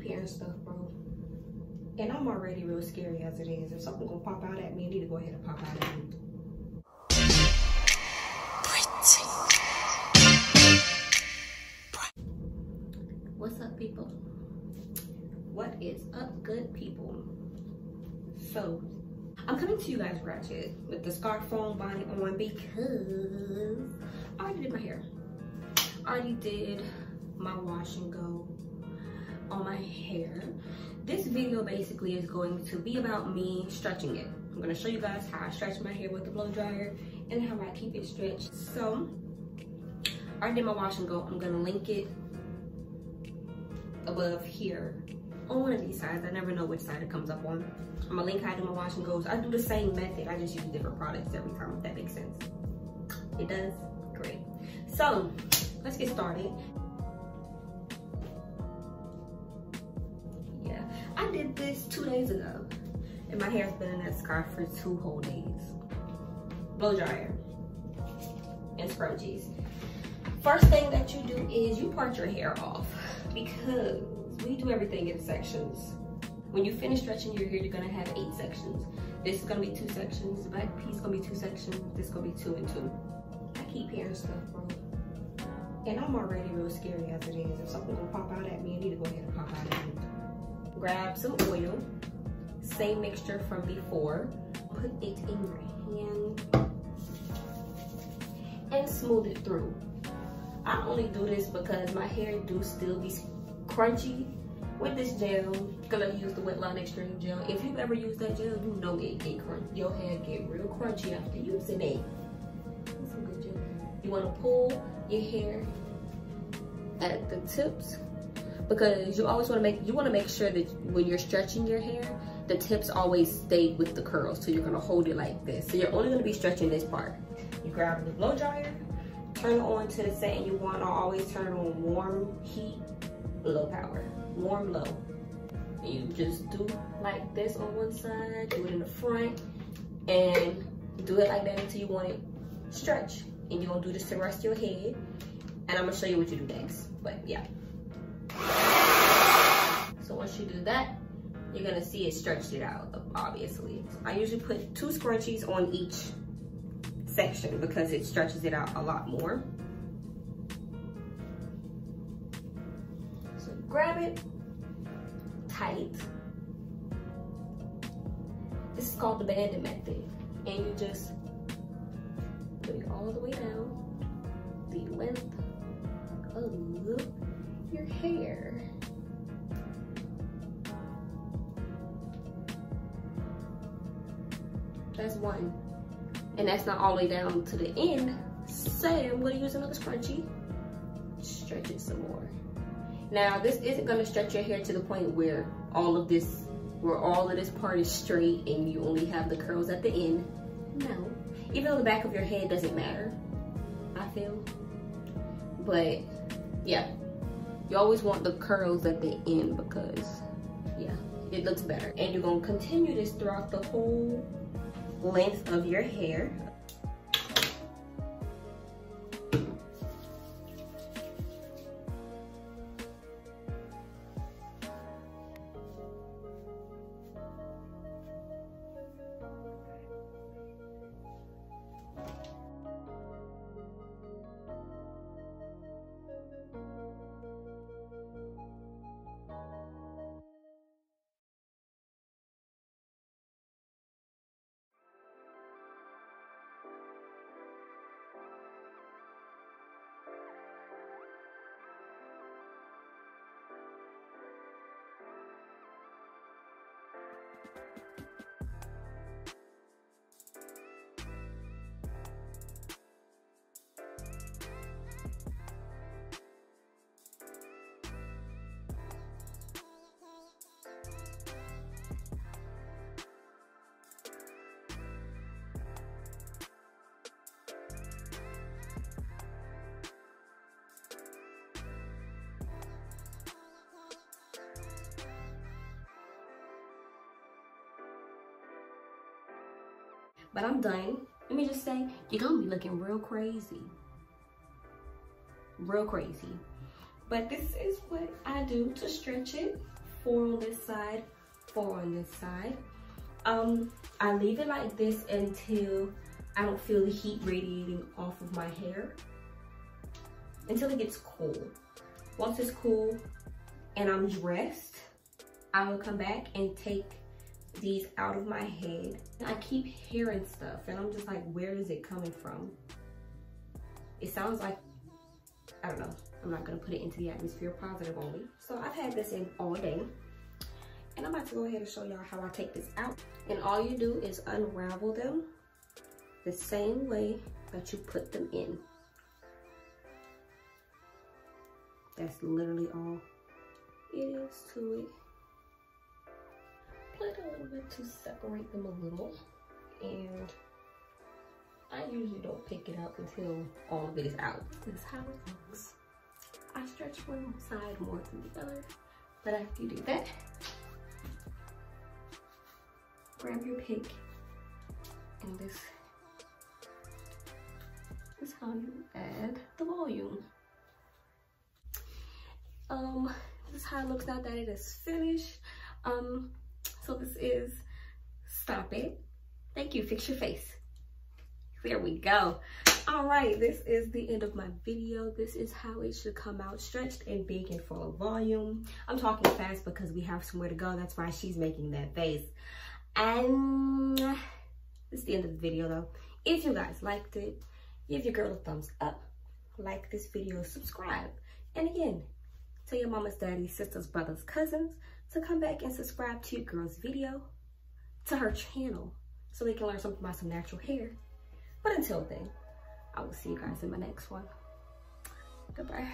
hearing stuff, bro. And I'm already real scary as it is. If something gonna pop out at me, I need to go ahead and pop out at me. What's up, people? What is up, good people? So, I'm coming to you guys ratchet with the scarf phone bonnet on because I already did my hair. I already did my wash and go on my hair. This video basically is going to be about me stretching it. I'm gonna show you guys how I stretch my hair with the blow dryer and how I keep it stretched. So, I already did my wash and go. I'm gonna link it above here on one of these sides. I never know which side it comes up on. I'm gonna link how I do my wash and goes. I do the same method. I just use different products every time, if that makes sense. It does? Great. So, let's get started. Yeah, I did this 2 days ago. And my hair's been in that scarf for 2 whole days. Blow dryer and scrunchies. First thing that you do is you part your hair off because we do everything in sections. When you finish stretching your hair, you're gonna have 8 sections. This is gonna be 2 sections. The back piece is gonna be 2 sections. This is gonna be 2 and 2. I keep hearing stuff, bro. And I'm already real scary as it is. If something gonna pop out at me, I need to go ahead and pop out at me. Grab some oil, same mixture from before. Put it in your hand and smooth it through. I only do this because my hair do still be crunchy with this gel, because I use the Wet Line Extreme gel. If you've ever used that gel, you know it get crunchy. Your hair get real crunchy after using it. That's some good gel. You want to pull your hair at the tips because you always want to make sure that when you're stretching your hair, the tips always stay with the curls. So you're gonna hold it like this. So you're only gonna be stretching this part. You grab the blow dryer, turn it on to the setting you want. I always turn it on warm heat, low power, warm low. And you just do like this on one side, do it in the front, and do it like that until you want it stretch. And you're gonna do this to the rest of your head. And I'm gonna show you what you do next, but yeah. So once you do that, you're gonna see it stretched it out, obviously. I usually put 2 scrunchies on each section because it stretches it out a lot more. So grab it tight. This is called the banding method. And you just put it all the way down the length of your hair. That's one. And that's not all the way down to the end. So I'm gonna use another scrunchie. Stretch it some more. Now this isn't gonna stretch your hair to the point where all of this part is straight and you only have the curls at the end. No. Even though the back of your head doesn't matter, I feel. But yeah, you always want the curls at the end because yeah, it looks better. And you're gonna continue this throughout the whole length of your hair. But I'm done. Let me just say, you're gonna be looking real crazy. Real crazy. But this is what I do to stretch it 4 on this side, 4 on this side. I leave it like this until I don't feel the heat radiating off of my hair, until it gets cool. Once it's cool and I'm dressed, I will come back and take these out of my head. I keep hearing stuff and I'm just like, where is it coming from? It sounds like, I don't know. I'm not gonna put it into the atmosphere, positive only. So I've had this in all day. And I'm about to go ahead and show y'all how I take this out. And all you do is unravel them the same way that you put them in. That's literally all it is to it. Put a little bit to separate them a little. And I usually don't pick it out until all of it is out. This is how it looks. I stretch one side more than the other, but after you do that, grab your pick, and this is how you add the volume. This is how it looks now that it is finished. So this is Stop It. Thank you, fix your face. There we go. All right, this is the end of my video. This is how it should come out, stretched and big and full of volume. I'm talking fast because we have somewhere to go. That's why she's making that face. And this is the end of the video though. If you guys liked it, give your girl a thumbs up, like this video, subscribe. And again, tell your mamas, daddies, sisters, brothers, cousins to come back and subscribe to your girl's video, to her channel, so they can learn something about some natural hair. But until then, I will see you guys in my next one. Goodbye.